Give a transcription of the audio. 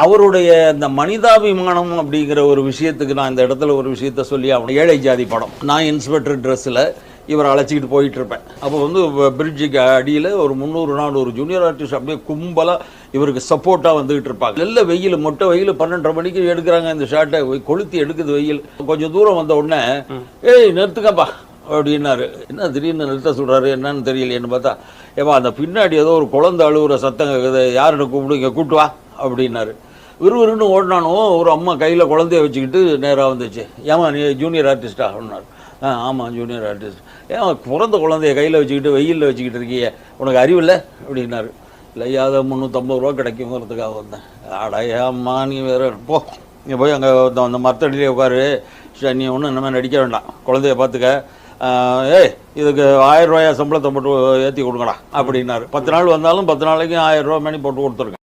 அவருடைய இந்த மனிதாபிமானம் அப்படிங்கிற ஒரு விஷயத்துக்கு நான் இந்த இடத்துல ஒரு விஷயத்த சொல்லி அவன் ஏழை ஜாதி படம், நான் இன்ஸ்பெக்டர் ட்ரெஸ்ஸில் இவரை அழைச்சிக்கிட்டு போயிட்டு இருப்பேன். அப்போ வந்து பிரிட்ஜுக்கு அடியில் ஒரு 300-400 ஜூனியர் ஆர்டிஸ்ட் அப்படியே கும்பலாக இவருக்கு சப்போர்ட்டாக வந்துகிட்டு இருப்பாங்க. நல்ல வெயில், மொட்டை வெயில், 12:30 மணிக்கு எடுக்கிறாங்க இந்த ஷாட்டை, கொளுத்தி எடுக்குது வெயில். கொஞ்சம் தூரம் வந்த உடனே ஏய் நிறுத்துக்கப்பா அப்படின்னாரு. என்ன திடீர்னு நிறுத்த சொல்கிறாரு, என்னன்னு தெரியலையேன்னு பார்த்தா, ஏப்பா அந்த பின்னாடி ஏதோ ஒரு குழந்தை அழுகுற சத்தம் கேட்குது, யாருன்னு கூப்பிடுங்க, கூப்பிட்டு வா அப்படின்னாரு. விறுவிறுன்னு ஓடினானோ ஒரு அம்மா கையில் குழந்தைய வச்சுக்கிட்டு நேராக வந்துச்சு. ஏமா நீ ஜூனியர் ஆர்டிஸ்டா அப்படின்னாரு. ஆமாம் ஜூனியர் ஆர்டிஸ்ட். ஏன் பிறந்த குழந்தைய கையில் வச்சுக்கிட்டு வெயிலில் வச்சுக்கிட்டு இருக்கீங்க, உனக்கு அறிவில்லை அப்படின்னாரு. இல்லையா அதை 350 ரூபா கிடைக்குங்கிறதுக்காக வந்தேன். அடையாம்மா நீ வேறு போ, நீ போய் அங்கே அந்த மரத்தடியிலே உட்காரு, நீ ஒன்றும் இந்த மாதிரி நடிக்க வேண்டாம், குழந்தைய பார்த்துக்க, ஏய் இதுக்கு 1000 ரூபாயா சம்பளத்தை போட்டு ஏற்றி கொடுங்கடா அப்படின்னாரு. 10 நாள் வந்தாலும் 10 நாளைக்கு 1000 ரூபா மணி போட்டு கொடுத்துருக்கேன்.